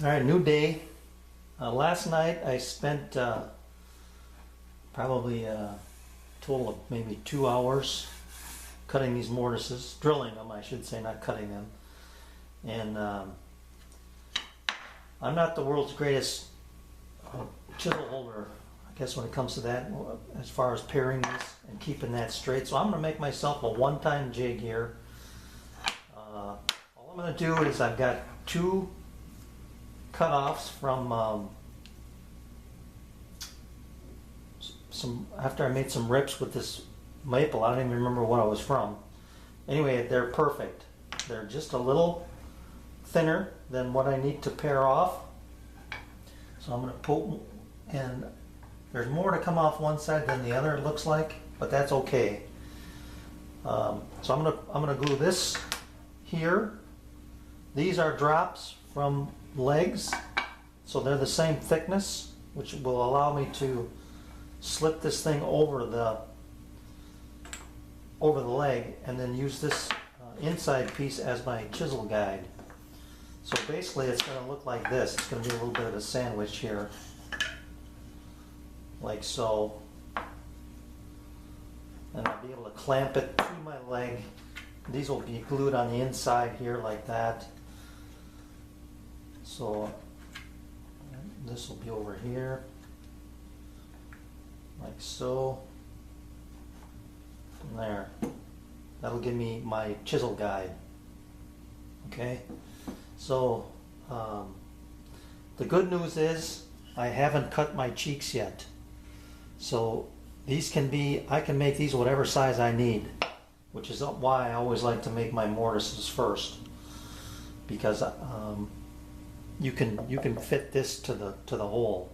All right, new day. Last night I spent probably a total of maybe 2 hours cutting these mortises, drilling them, I should say, not cutting them. And I'm not the world's greatest chisel holder, I guess, when it comes to that, as far as pairing these and keeping that straight. So I'm going to make myself a one-time jig here. All I'm going to do is I've got two cutoffs from after I made some rips with this maple. I don't even remember what it was from. Anyway, they're perfect. They're just a little thinner than what I need to pair off. So I'm going to put, and there's more to come off one side than the other, it looks like, but that's okay. So I'm gonna glue this here. These are drops from legs, so they're the same thickness, which will allow me to slip this thing over the leg and then use this inside piece as my chisel guide. So basically it's going to look like this. It's going to be a little bit of a sandwich here, like so, and I'll be able to clamp it to my leg. These will be glued on the inside here like that. So this will be over here, like so, and there. That'll give me my chisel guide. Okay, so the good news is I haven't cut my cheeks yet. So these can be, I can make these whatever size I need, which is why I always like to make my mortises first, because you can fit this to the hole.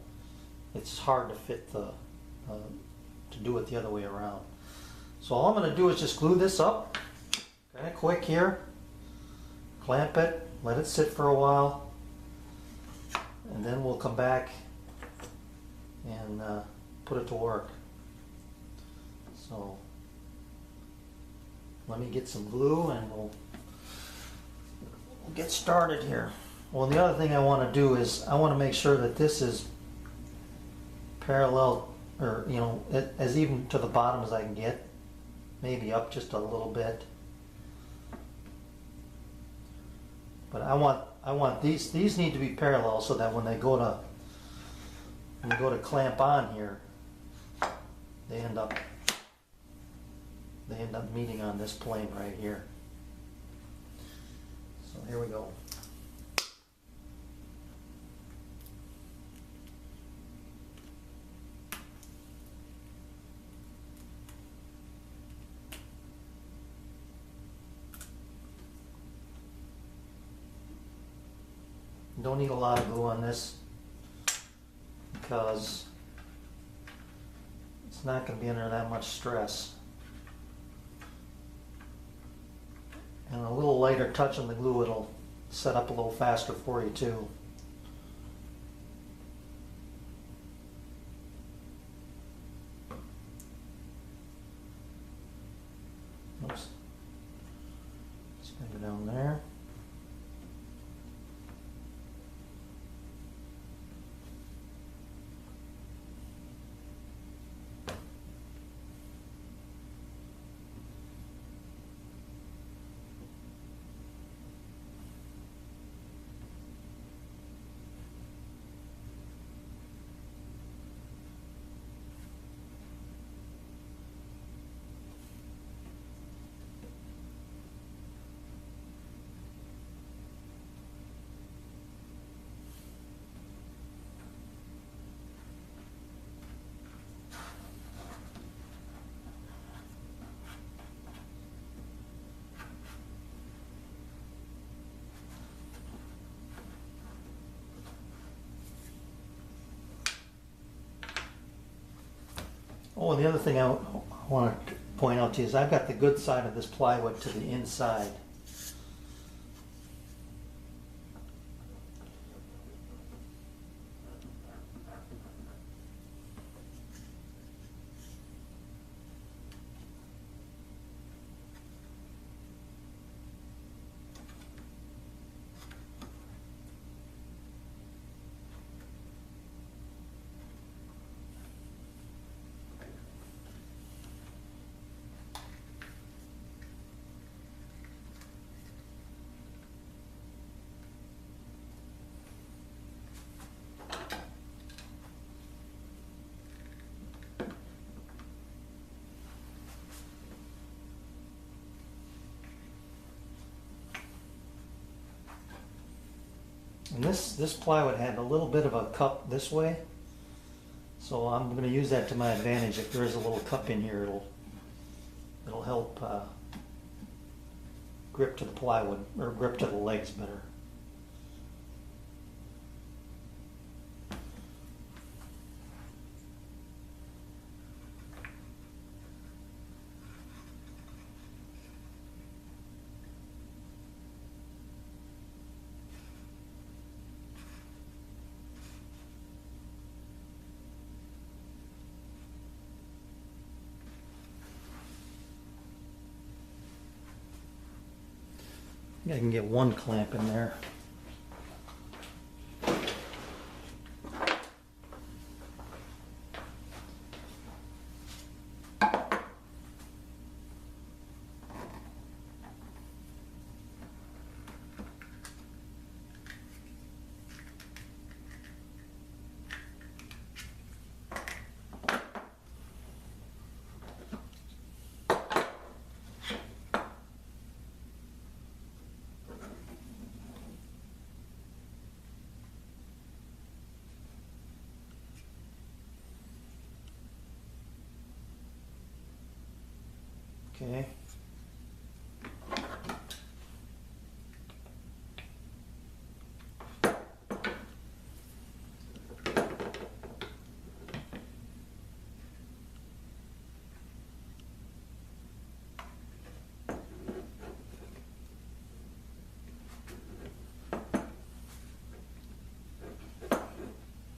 It's hard to fit to do it the other way around. So all I'm going to do is just glue this up, kind of quick here, clamp it, let it sit for a while, and then we'll come back and put it to work. So let me get some glue and we'll get started here. Well, the other thing I want to do is I want to make sure that this is parallel, or as even to the bottom as I can get, maybe up just a little bit. But I want these need to be parallel so that when they go to clamp on here, they end up meeting on this plane right here. So here we go. Don't need a lot of glue on this because it's not going to be under that much stress. And a little lighter touch on the glue, it'll set up a little faster for you too. Oops. Let's bring it down there. Oh, and the other thing I want to point out to you is I've got the good side of this plywood to the inside. And this plywood had a little bit of a cup this way, so I'm going to use that to my advantage. If there is a little cup in here, it'll help grip to the plywood, or grip to the legs better. I can get one clamp in there. Okay.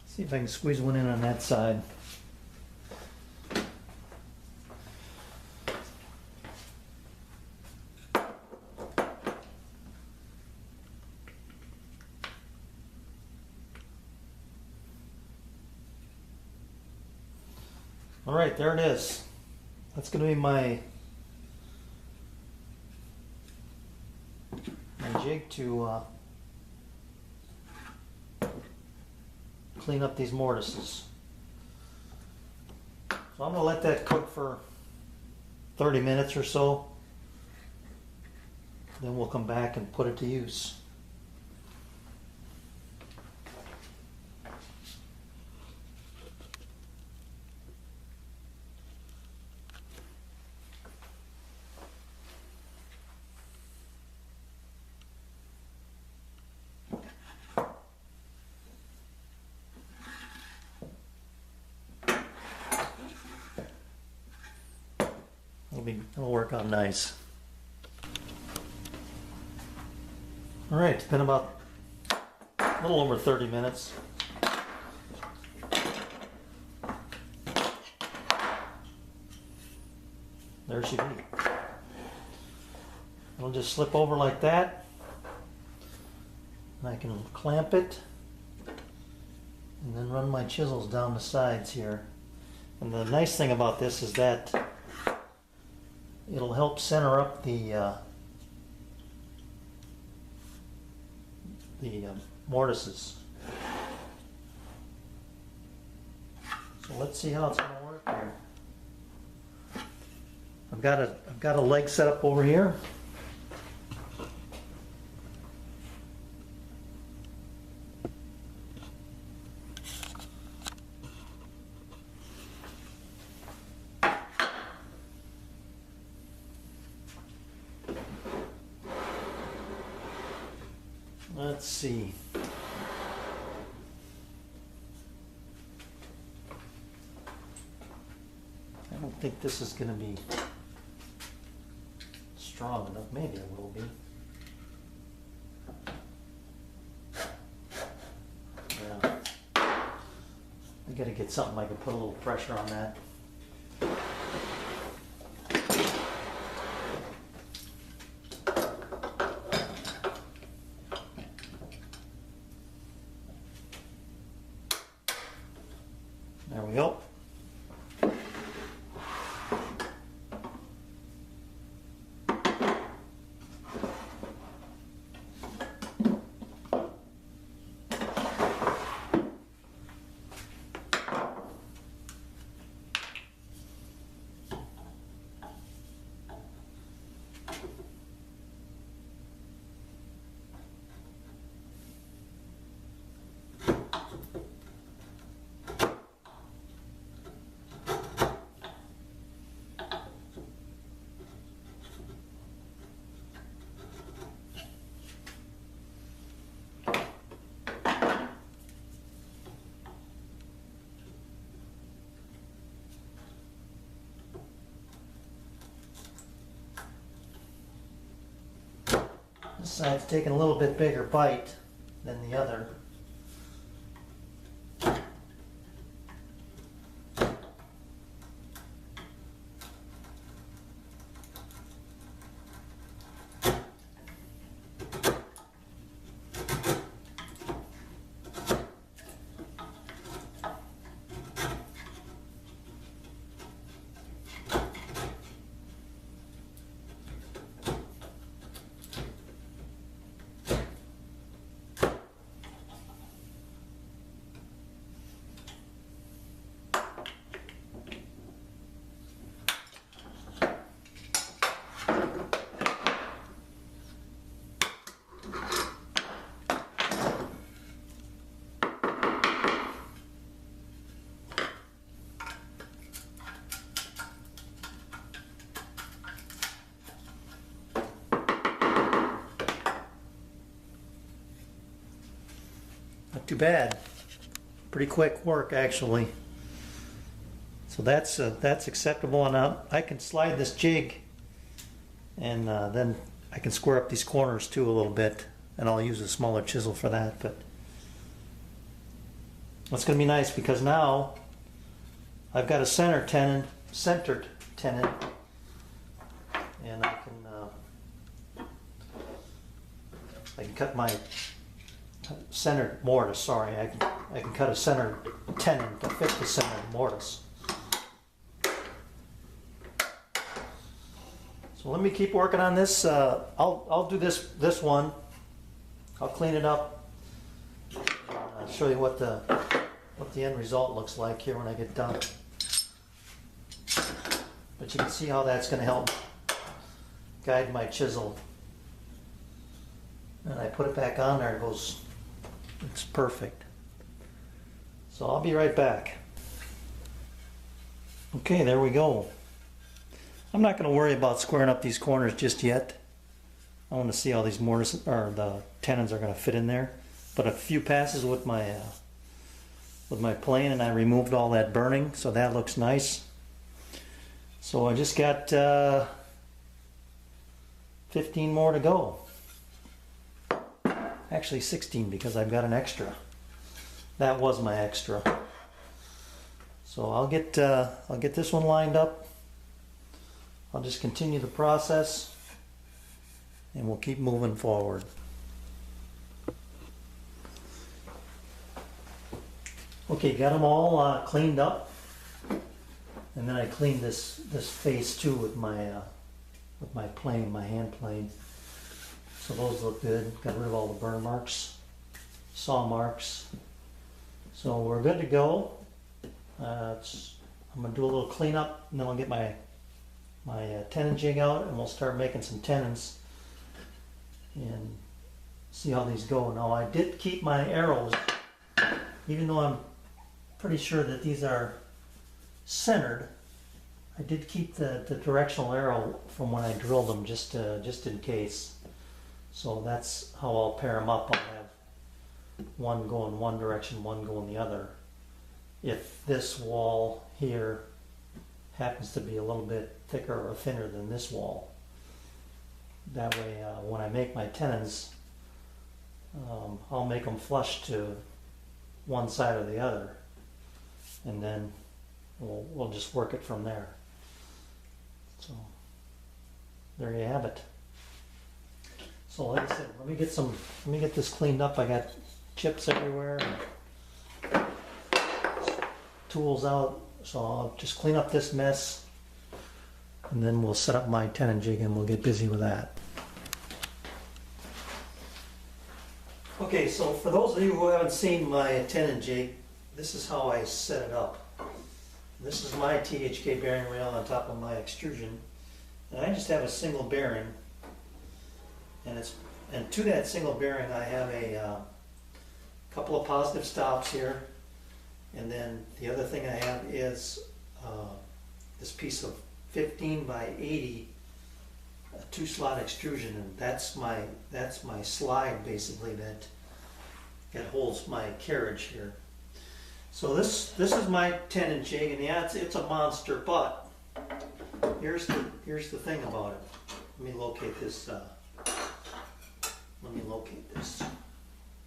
See if I can squeeze one in on that side. All right, there it is. That's going to be my jig to clean up these mortises. So I'm going to let that cook for 30 minutes or so. Then we'll come back and put it to use. It'll work out nice. All right, it's been about a little over 30 minutes. There she be. It'll just slip over like that, and I can clamp it and then run my chisels down the sides here. And the nice thing about this is that it'll help center up the mortises. So let's see how it's going to work here. I've got a leg set up over here. Let's see. I don't think this is going to be strong enough. Maybe it will be. Yeah. I got to get something I can put a little pressure on that. There we go. This side's taking a little bit bigger bite than the other. Not too bad. Pretty quick work, actually. So that's acceptable, and I can slide this jig, and then I can square up these corners too a little bit, and I'll use a smaller chisel for that. But that's going to be nice because now I've got a centered tenon, and I can cut my centered mortise. Sorry, I can cut a centered tenon to fit the centered mortise. So let me keep working on this. I'll do this one. I'll clean it up. I'll show you what the end result looks like here when I get done. But you can see how that's going to help guide my chisel. And I put it back on there, it goes, it's perfect. So I'll be right back. Okay, there we go. I'm not going to worry about squaring up these corners just yet. I want to see how these mortise or the tenons are going to fit in there. But a few passes with my plane, and I removed all that burning, so that looks nice. So I just got 15 more to go. Actually 16 because I've got an extra. That was my extra. So I'll get this one lined up. I'll just continue the process and we'll keep moving forward. Okay, got them all cleaned up, and then I cleaned this face too with my plane, my hand plane. So those look good. Got rid of all the burn marks, saw marks. So we're good to go. I'm gonna do a little cleanup, and then I'll get my tenon jig out, and we'll start making some tenons and see how these go. Now I did keep my arrows, even though I'm pretty sure that these are centered. I did keep the directional arrow from when I drilled them just in case. So that's how I'll pair them up. I'll have one going one direction, one going the other. If this wall here happens to be a little bit thicker or thinner than this wall, that way when I make my tenons, I'll make them flush to one side or the other, and then we'll just work it from there. So there you have it. So like I said, let me get this cleaned up. I got chips everywhere, and tools out, so I'll just clean up this mess, and then we'll set up my tenon jig and we'll get busy with that. Okay, so for those of you who haven't seen my tenon jig, this is how I set it up. This is my THK bearing rail on top of my extrusion, and I just have a single bearing, and to that single bearing I have a couple of positive stops here, and then the other thing I have is this piece of 15 by 80 2-slot extrusion, and that's my slide basically that holds my carriage here. So this is my tenon jig, and yeah, it's a monster, but here's the thing about it. Let me locate this let me locate this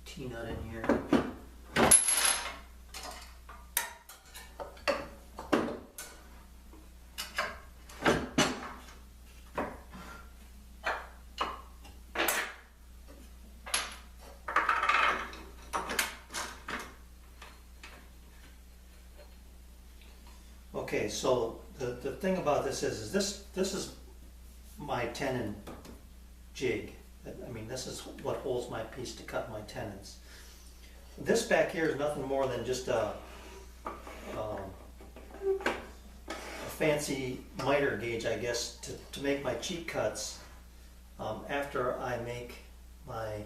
T-nut in here. Okay, so the thing about this is this is my tenon jig. I mean, this is what holds my piece to cut my tenons. This back here is nothing more than just a fancy miter gauge, I guess, to make my cheek cuts after I make my,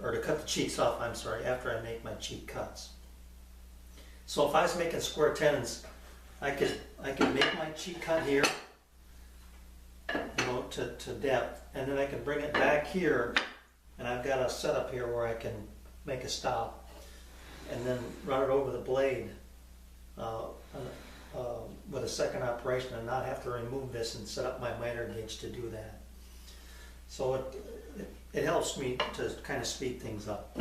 or to cut the cheeks off, I'm sorry, after I make my cheek cuts. So if I was making square tenons, I could make my cheek cut here, you know, to depth, and then I can bring it back here, and I've got a setup here where I can make a stop, and then run it over the blade with a second operation, and not have to remove this and set up my miter gauge to do that. So it helps me to kind of speed things up.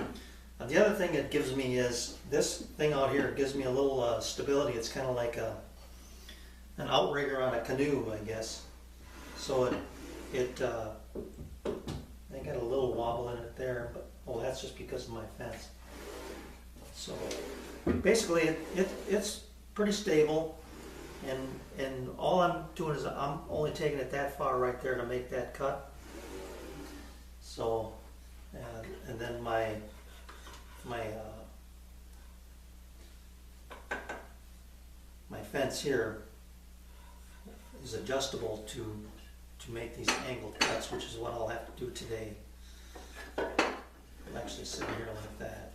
The other thing it gives me is this thing out here. It gives me a little stability. It's kind of like an outrigger on a canoe, I guess. So I got a little wobble in it there, but that's just because of my fence. So basically, it's pretty stable, and all I'm doing is I'm only taking it that far right there to make that cut. So and then my fence here is adjustable to make these angled cuts, which is what I'll have to do today. I'll actually sit here like that,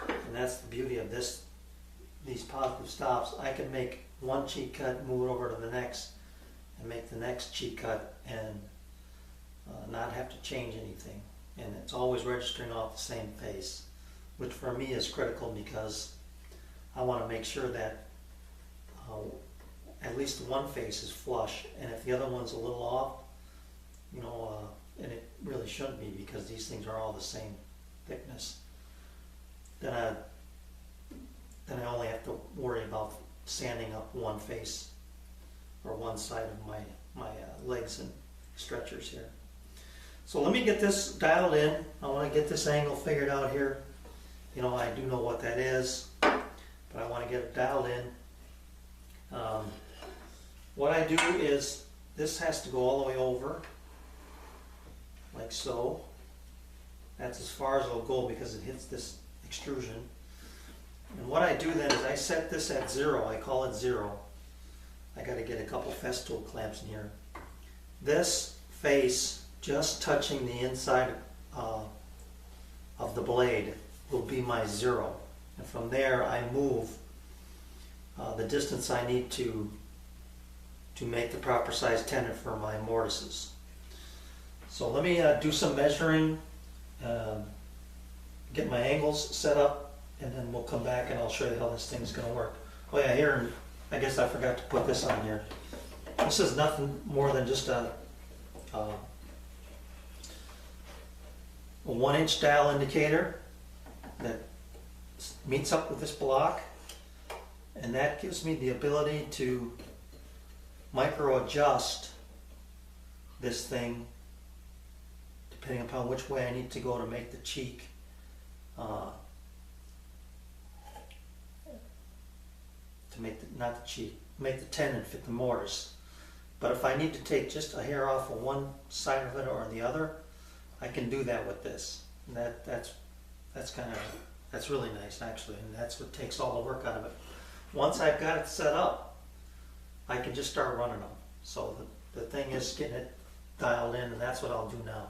and that's the beauty of these positive stops. I can make one cheek cut, move it over to the next, and make the next cheek cut, and not have to change anything. And it's always registering off the same face, which for me is critical because I want to make sure that at least one face is flush, and if the other one's a little off, you know, and it really shouldn't be because these things are all the same thickness, then I only have to worry about sanding up one face or one side of my legs and stretchers here. So let me get this dialed in. I want to get this angle figured out here. You know, I do know what that is, but I want to get it dialed in. What I do is this has to go all the way over, like so. That's as far as it'll go because it hits this extrusion. And what I do then is I set this at 0. I call it 0. I got to get a couple festool clamps in here. This face just touching the inside of the blade will be my 0. And from there I move the distance I need to make the proper size tenon for my mortises. So let me do some measuring, get my angles set up, and then we'll come back and I'll show you how this thing's going to work. Oh yeah, here, I guess I forgot to put this on here. This is nothing more than just a 1-inch dial indicator that meets up with this block, and that gives me the ability to micro adjust this thing depending upon which way I need to go to make the cheek make the tenon fit the mortise. But if I need to take just a hair off of one side of it or the other, I can do that with this. And that's really nice actually, and that's what takes all the work out of it. Once I've got it set up, I can just start running them. So the thing is getting it dialed in, and that's what I'll do now.